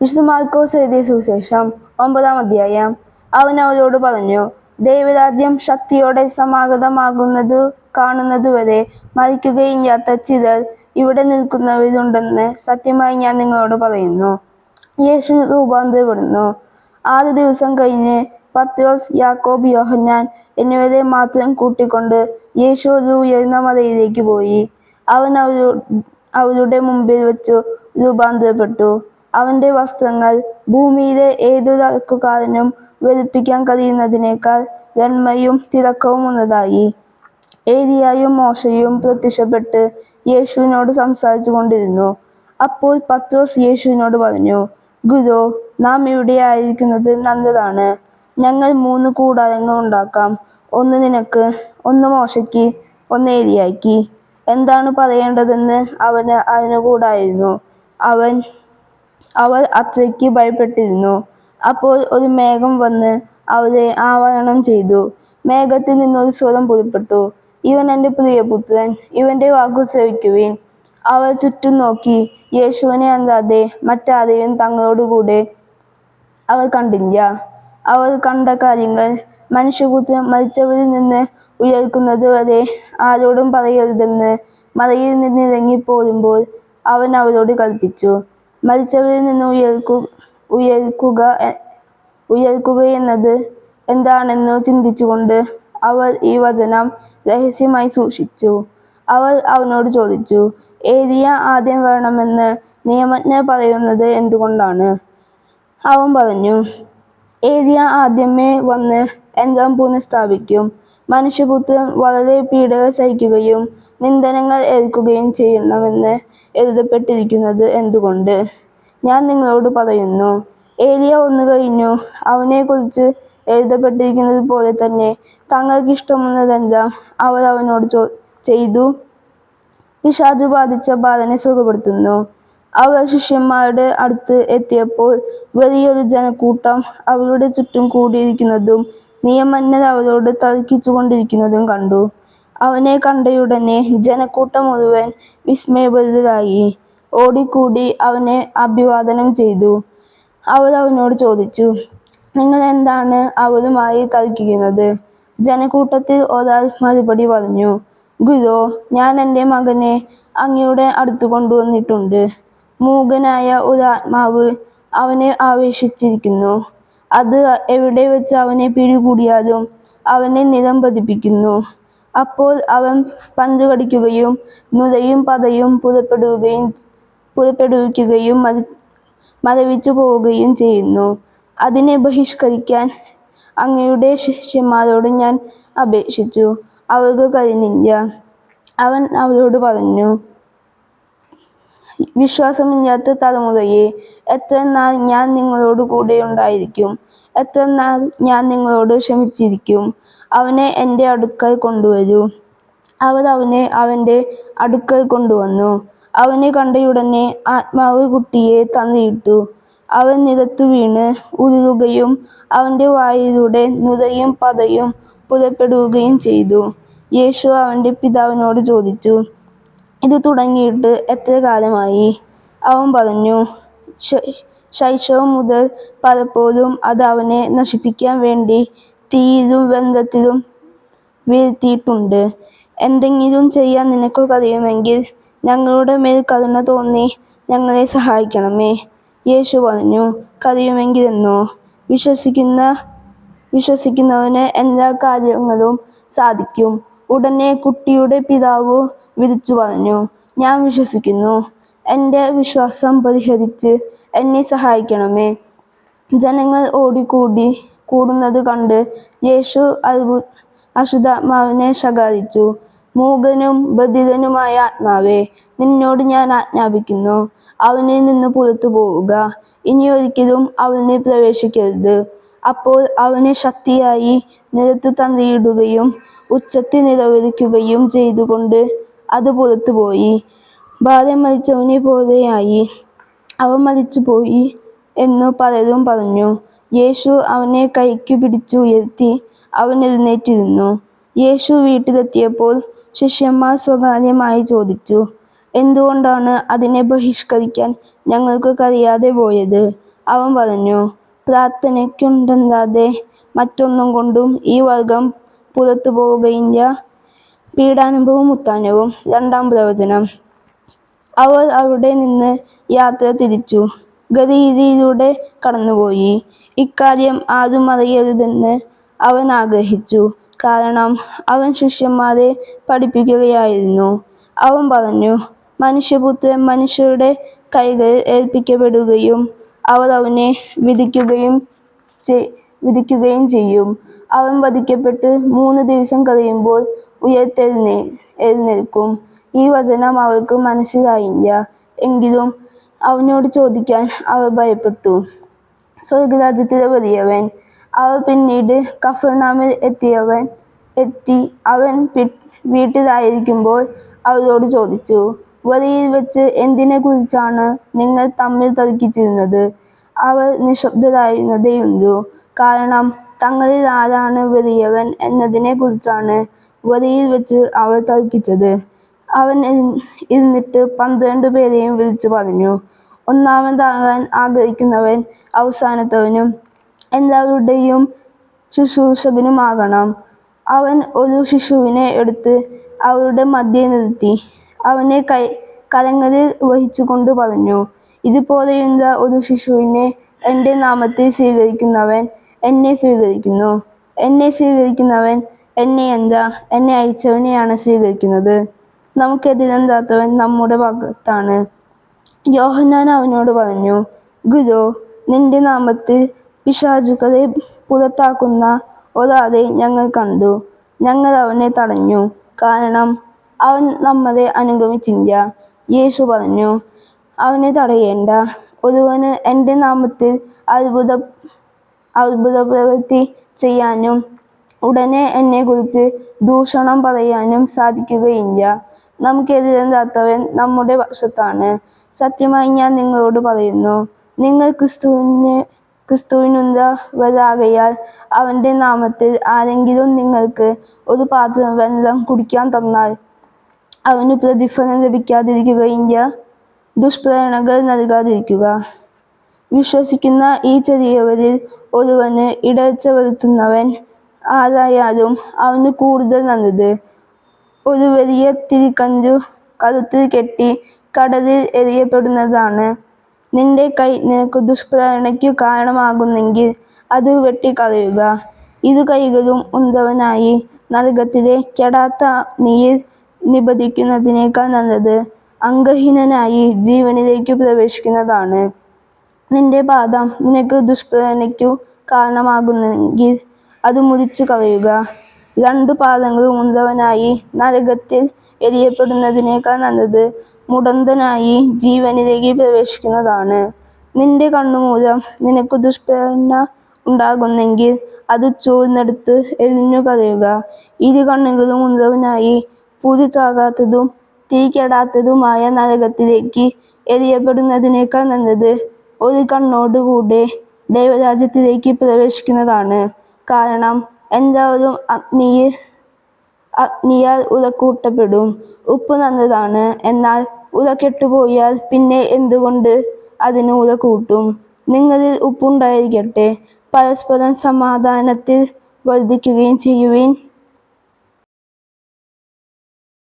വിശുദ്ധ മാർക്കോസ് എഴുതിയ സുവിശേഷം 9-ാം അധ്യായം. അവൻ അവരോട് പറഞ്ഞു, ദൈവരാജ്യം ശക്തിയോടെ സമാഗതമാകുന്നതു കാണുന്നതുവരെ മരിക്കുകയില്ലാത്ത ചിലർ ഇവിടെ നിൽക്കുന്നവരുണ്ടെന്ന് സത്യമായി ഞാൻ നിങ്ങളോട് പറയുന്നു. യേശു രൂപാന്തരപ്പെടുന്നു. 6 ദിവസം കഴിഞ്ഞ് പത്രോസ്, യാക്കോബ്, യോഹന്നാൻ എന്നിവരെ മാത്രം കൂട്ടിക്കൊണ്ട് യേശു ഒരു ഉയർന്ന മലയിലേക്ക് പോയി. അവൻ അവരുടെ മുമ്പിൽ വെച്ചു രൂപാന്തരപ്പെട്ടു. അവന്റെ വസ്ത്രങ്ങൾ ഭൂമിയിലെ ഏതൊരു അലക്കുകാരനും വെളുപ്പിക്കാൻ കഴിയുന്നതിനേക്കാൾ വെണ്മയും തിളക്കവും ഉള്ളതായി. ഏലിയായും മോശയും പ്രത്യക്ഷപ്പെട്ട് യേശുവിനോട് സംസാരിച്ചു കൊണ്ടിരുന്നു. അപ്പോൾ പത്രോസ് യേശുവിനോട് പറഞ്ഞു, ഗുരോ, നാം ഇവിടെ ആയിരിക്കുന്നത് നല്ലതാണ്. ഞങ്ങൾ 3 കൂടാരങ്ങൾ ഉണ്ടാക്കാം, ഒന്ന് നിനക്ക്, ഒന്ന് മോശയ്ക്ക്, ഒന്ന് ഏലിയായ്ക്ക്. എന്താണ് പറയേണ്ടതെന്ന് അവന് അറിഞ്ഞുകൂടായിരുന്നു. അവർ അത്രയ്ക്ക് ഭയപ്പെട്ടിരുന്നു. അപ്പോൾ ഒരു മേഘം വന്ന് അവരെ ആവരണം ചെയ്തു. മേഘത്തിൽ നിന്നൊരു സ്വരം പുറപ്പെട്ടു, ഇവൻ എൻ്റെ പ്രിയപുത്രൻ, ഇവന്റെ വാക്കു ശ്രവിക്കുവിൻ. അവർ ചുറ്റും നോക്കി. യേശുവിനെ അല്ലാതെ മറ്റാരെയും തങ്ങളോടുകൂടെ അവർ കണ്ടില്ല. അവർ കണ്ട കാര്യങ്ങൾ മനുഷ്യപുത്രൻ മരിച്ചവരിൽ നിന്ന് ഉയർക്കുന്നത് വരെ ആരോടും പറയരുതെന്ന് മലയിൽ നിന്ന് ഇറങ്ങിപ്പോരുമ്പോൾ അവൻ അവരോട് കൽപ്പിച്ചു. മരിച്ചവരിൽ നിന്ന് ഉയർക്കുകയെന്നത് എന്താണെന്നു ചിന്തിച്ചുകൊണ്ട് അവർ ഈ വചനം രഹസ്യമായി സൂക്ഷിച്ചു. അവർ അവനോട് ചോദിച്ചു, ഏലിയ ആദ്യം വരണമെന്ന് നിയമജ്ഞർ പറയുന്നത് എന്തുകൊണ്ടാണ്? അവൻ പറഞ്ഞു, ഏലിയ ആദ്യമേ വന്ന് എല്ലാം പുനഃസ്ഥാപിക്കും. മനുഷ്യപുത്രൻ വളരെ പീഡകൾ സഹിക്കുകയും നിന്ദനങ്ങൾ ഏൽക്കുകയും ചെയ്യണമെന്ന് എഴുതപ്പെട്ടിരിക്കുന്നത് എന്തുകൊണ്ട്? ഞാൻ നിങ്ങളോട് പറയുന്നു, ഏലിയ വന്നു കഴിഞ്ഞു. അവനെക്കുറിച്ച് എഴുതപ്പെട്ടിരിക്കുന്നത് പോലെ തന്നെ തങ്ങൾക്കിഷ്ടമുള്ളതെല്ലാം അവർ അവനോട് ചെയ്തു. പിശാചു ബാധിച്ച ബാലനെ സുഖപ്പെടുത്തുന്നു. അവർ ശിഷ്യന്മാരുടെ അടുത്ത് എത്തിയപ്പോൾ വലിയൊരു ജനക്കൂട്ടം അവരുടെ ചുറ്റും കൂടിയിരിക്കുന്നതും നിയമജ്ഞർ അവരോട് തർക്കിച്ചുകൊണ്ടിരിക്കുന്നതും കണ്ടു. അവനെ കണ്ടയുടനെ ജനക്കൂട്ടം മുഴുവൻ വിസ്മയഭരിതരായി ഓടിക്കൂടി അവനെ അഭിവാദനം ചെയ്തു. അവർ അവനോട് ചോദിച്ചു, നിങ്ങൾ എന്താണ് അവരുമായി തർക്കിക്കുന്നത്? ജനക്കൂട്ടത്തിൽ ഒരാൾ മറുപടി പറഞ്ഞു, ഗുരോ, ഞാൻ എൻ്റെ മകനെ അങ്ങയുടെ അടുത്ത് കൊണ്ടുവന്നിട്ടുണ്ട്. മൂകനായ ഒരു ആത്മാവ് അവനെ ആവേശിച്ചിരിക്കുന്നു. അത് എവിടെ വെച്ച് അവനെ പിടികൂടിയാലും അവനെ നിലം പതിപ്പിക്കുന്നു. അപ്പോൾ അവൻ പഞ്ചു കടിക്കുകയും നുരയും പതയും പുറപ്പെടുവിക്കുകയും മരവിച്ചു പോവുകയും ചെയ്യുന്നു. അതിനെ ബഹിഷ്കരിക്കാൻ അങ്ങയുടെ ശിഷ്യന്മാരോട് ഞാൻ അപേക്ഷിച്ചു, അവർക്ക് കഴിഞ്ഞില്ല. അവൻ അവരോട് പറഞ്ഞു, വിശ്വാസമില്ലാത്ത തലമുറയെ, എത്ര നാൾ ഞാൻ നിങ്ങളോട് കൂടെ ഉണ്ടായിരിക്കും? എത്ര നാൾ ഞാൻ നിങ്ങളോട് ക്ഷമിച്ചിരിക്കും? അവനെ എൻ്റെ അടുക്കൽ കൊണ്ടുവരൂ. അവർ അവനെ അവൻ്റെ അടുക്കൽ കൊണ്ടുവന്നു. അവനെ കണ്ടയുടനെ ആത്മാവ് കുട്ടിയെ തള്ളിയിട്ടു. അവൻ നിലത്തു വീണ് ഉരുളുകയും അവൻ്റെ വായിലൂടെ നുരയും പതയും പുറപ്പെടുകയും ചെയ്തു. യേശു അവൻ്റെ പിതാവിനോട് ചോദിച്ചു, ഇത് തുടങ്ങിയിട്ട് എത്ര കാലമായി? അവൻ പറഞ്ഞു, ശൈശവം മുതൽ പലപ്പോഴും അത് അവനെ നശിപ്പിക്കാൻ വേണ്ടി തീയിലും വെള്ളത്തിലും വീഴ്ത്തിയിട്ടുണ്ട്. എന്തെങ്കിലും ചെയ്യാൻ നിനക്ക് കഴിയുമെങ്കിൽ ഞങ്ങളുടെ മേൽ കരുണ തോന്നി ഞങ്ങളെ സഹായിക്കണമേ. യേശു പറഞ്ഞു, കഴിയുമെങ്കിലെന്നോ? വിശ്വസിക്കുന്നവന് എല്ലാ കാര്യങ്ങളും സാധിക്കും. ഉടനെ കുട്ടിയുടെ പിതാവ് വിളിച്ചു പറഞ്ഞു, ഞാൻ വിശ്വസിക്കുന്നു, എൻ്റെ വിശ്വാസം പരിഹരിച്ച് എന്നെ സഹായിക്കണമേ. ജനങ്ങൾ കൂടുന്നത് കണ്ട് യേശു അശുദ്ധാത്മാവിനെ ശകാരിച്ചു. മൂകനും ബധിരനുമായ ആത്മാവേ, നിന്നോട് ഞാൻ ആജ്ഞാപിക്കുന്നു, അവനിൽ നിന്ന് പുറത്തു പോവുക. ഇനിയൊരിക്കലും അവനിൽ പ്രവേശിക്കരുത്. അപ്പോൾ അവനെ ശക്തിയായി നിലത്തു തള്ളിയിടുകയും ഉച്ചത്തിൽ നിലവിളിക്കുകയും ചെയ്തുകൊണ്ട് അത് പുറത്തുപോയി. ബാലൻ മരിച്ചവനെ പോലെയായി. അവൻ മരിച്ചുപോയി എന്നു പലരും പറഞ്ഞു. യേശു അവനെ കൈക്കു പിടിച്ച് ഉയർത്തി അവൻ എഴുന്നേറ്റിരുന്നു. യേശു വീട്ടിലെത്തിയപ്പോൾ ശിഷ്യന്മാർ സ്വകാര്യമായി ചോദിച്ചു, എന്തുകൊണ്ടാണ് അതിനെ ബഹിഷ്കരിക്കാൻ ഞങ്ങൾക്ക് കഴിയാതെ പോയത്? അവൻ പറഞ്ഞു, പ്രാർത്ഥനയ്ക്കുണ്ടല്ലാതെ മറ്റൊന്നും കൊണ്ടും ഈ വർഗം പുറത്തു പോവുകയില്ല. പീഡാനുഭവവും ഉത്ഥാനവും. 2-ാം പ്രവചനം. അവർ അവിടെ നിന്ന് യാത്ര തിരിച്ചു ഗലീലയിലൂടെ കടന്നുപോയി. ഇക്കാര്യം ആരും അറിയരുതെന്ന് അവൻ ആഗ്രഹിച്ചു, കാരണം അവൻ ശിഷ്യന്മാരെ പഠിപ്പിക്കുകയായിരുന്നു. അവൻ പറഞ്ഞു, മനുഷ്യപുത്രൻ മനുഷ്യരുടെ കൈകളിൽ ഏൽപ്പിക്കപ്പെടുകയും അവർ അവനെ വിധിക്കുകയും ചെയ്യും. അവൻ വധിക്കപ്പെട്ട് 3 ദിവസം കഴിയുമ്പോൾ ഉയർത്തെഴുന്നേൽക്കും. ഈ വചനം അവർക്ക് മനസ്സിലായില്ല, എങ്കിലും അവനോട് ചോദിക്കാൻ അവർ ഭയപ്പെട്ടു. സ്വർഗ്ഗരാജ്യത്തിലെ വലിയവൻ. അവർ പിന്നീട് കഫർനഹൂമിൽ എത്തി. അവൻ വീട്ടിലായിരിക്കുമ്പോൾ അവരോട് ചോദിച്ചു, വഴിയിൽ വെച്ച് എന്തിനെക്കുറിച്ചാണ് നിങ്ങൾ തമ്മിൽ തർക്കിച്ചിരുന്നത്? അവർ നിശബ്ദരായിരുന്നതേയുള്ളൂ, കാരണം തങ്ങളിൽ ആരാണ് വലിയവൻ എന്നതിനെക്കുറിച്ചാണ് വഴിയിൽ വെച്ച് അവർ തർക്കിച്ചത്. അവൻ ഇരുന്നിട്ട് 12 പേരെയും വിളിച്ചു പറഞ്ഞു, ഒന്നാമതാകാൻ ആഗ്രഹിക്കുന്നവൻ അവസാനത്തവനും എല്ലാവരുടെയും ശുശ്രൂഷകനുമാകണം. അവൻ ഒരു ശിശുവിനെ എടുത്ത് അവരുടെ മധ്യേ നിർത്തി, അവനെ കരങ്ങളിൽ വഹിച്ചുകൊണ്ട് പറഞ്ഞു, ഇതുപോലെയുള്ള ഒരു ശിശുവിനെ എൻ്റെ നാമത്തിൽ സ്വീകരിക്കുന്നവൻ എന്നെ സ്വീകരിക്കുന്നു. എന്നെ സ്വീകരിക്കുന്നവൻ എന്നെയല്ല, എന്നെ അയച്ചവനെയാണ് സ്വീകരിക്കുന്നത്. നമുക്കെതിരല്ലാത്തവൻ നമ്മുടെ ഭാഗത്താണ്. യോഹന്നാൻ അവനോട് പറഞ്ഞു, ഗുരോ, നിന്റെ നാമത്തിൽ പിശാചുക്കളെ പുറത്താക്കുന്ന ഒരാളെ ഞങ്ങൾ കണ്ടു. ഞങ്ങൾ അവനെ തടഞ്ഞു, കാരണം അവൻ നമ്മളെ അനുഗമിച്ചില്ല. യേശു പറഞ്ഞു, അവനെ തടയേണ്ട. ഒരുവന് എൻ്റെ നാമത്തിൽ അത്ഭുതപ്രവൃത്തി ചെയ്യാനും ഉടനെ എന്നെക്കുറിച്ച് ദൂഷണം പറയാനും സാധിക്കുകയില്ല. നമുക്കെതിരല്ലാത്തവൻ നമ്മുടെ പക്ഷത്താണ്. സത്യമായി ഞാൻ നിങ്ങളോട് പറയുന്നു, നിങ്ങൾ ക്രിസ്തുവിനുള്ളവരാകയാൽ അവൻ്റെ നാമത്തിൽ ആരെങ്കിലും നിങ്ങൾക്ക് ഒരു പാത്രം വെള്ളം കുടിക്കാൻ തന്നാൽ അവന് പ്രതിഫലം ലഭിക്കാതിരിക്കുകയില്ല. ദുഷ്പ്രേരണകൾ നൽകാതിരിക്കുക. വിശ്വസിക്കുന്ന ഈ ചെറിയവരിൽ ഒരുവന് ഇടർച്ച വരുത്തുന്നവൻ ആരായാലും അവന് കൂടുതൽ നല്ലത് ഒരു വലിയ തിരിക്കഞ്ചു കഴുത്തിൽ കെട്ടി കടലിൽ എറിയപ്പെടുന്നതാണ്. നിന്റെ കൈ നിനക്ക് ദുഷ്പ്രേരണയ്ക്കു കാരണമാകുന്നെങ്കിൽ അത് വെട്ടിക്കളയുക. 2 കൈകളും ഉള്ളവനായി നരകത്തിലെ കെടാത്ത അഗ്നിയിൽ നിബന്ധിക്കുന്നതിനേക്കാൾ നല്ലത് അംഗഹീനനായി ജീവനിലേക്ക് പ്രവേശിക്കുന്നതാണ്. നിന്റെ പാദം നിനക്ക് ദുഷ്പ്രേരണയ്ക്കു കാരണമാകുന്നെങ്കിൽ അത് മുറിച്ചു കളയുക. 2 പാദങ്ങളും ഉള്ളവനായി നരകത്തിൽ എറിയപ്പെടുന്നതിനേക്കാൾ നല്ലത് മുടന്തനായി ജീവനിലേക്ക് പ്രവേശിക്കുന്നതാണ്. നിന്റെ കണ്ണുമൂലം നിനക്ക് ദുഷ്പ്രേരണ ഉണ്ടാകുന്നെങ്കിൽ അത് ചൂഴ്ന്നെടുത്ത് എറിഞ്ഞു കളയുക. 2 കണ്ണുകളും ഉള്ളവനായി പുഴു ചാകാത്തതും തീ കെടാത്തതുമായ നരകത്തിലേക്ക് എറിയപ്പെടുന്നതിനേക്കാൾ നല്ലത് ഒരു കണ്ണോടുകൂടെ ദൈവരാജ്യത്തിലേക്ക് പ്രവേശിക്കുന്നതാണ്. കാരണം എല്ലാവരും അഗ്നിയാൽ ഉലക്കൂട്ടപ്പെടും. ഉപ്പ് നല്ലതാണ്, എന്നാൽ ഉല കെട്ടുപോയാൽ പിന്നെ എന്തുകൊണ്ട് അതിന് ഉല കൂട്ടും? നിങ്ങളിൽ ഉപ്പുണ്ടായിരിക്കട്ടെ, പരസ്പരം സമാധാനത്തിൽ വർദ്ധിക്കുകയും ചെയ്യുവിൻ.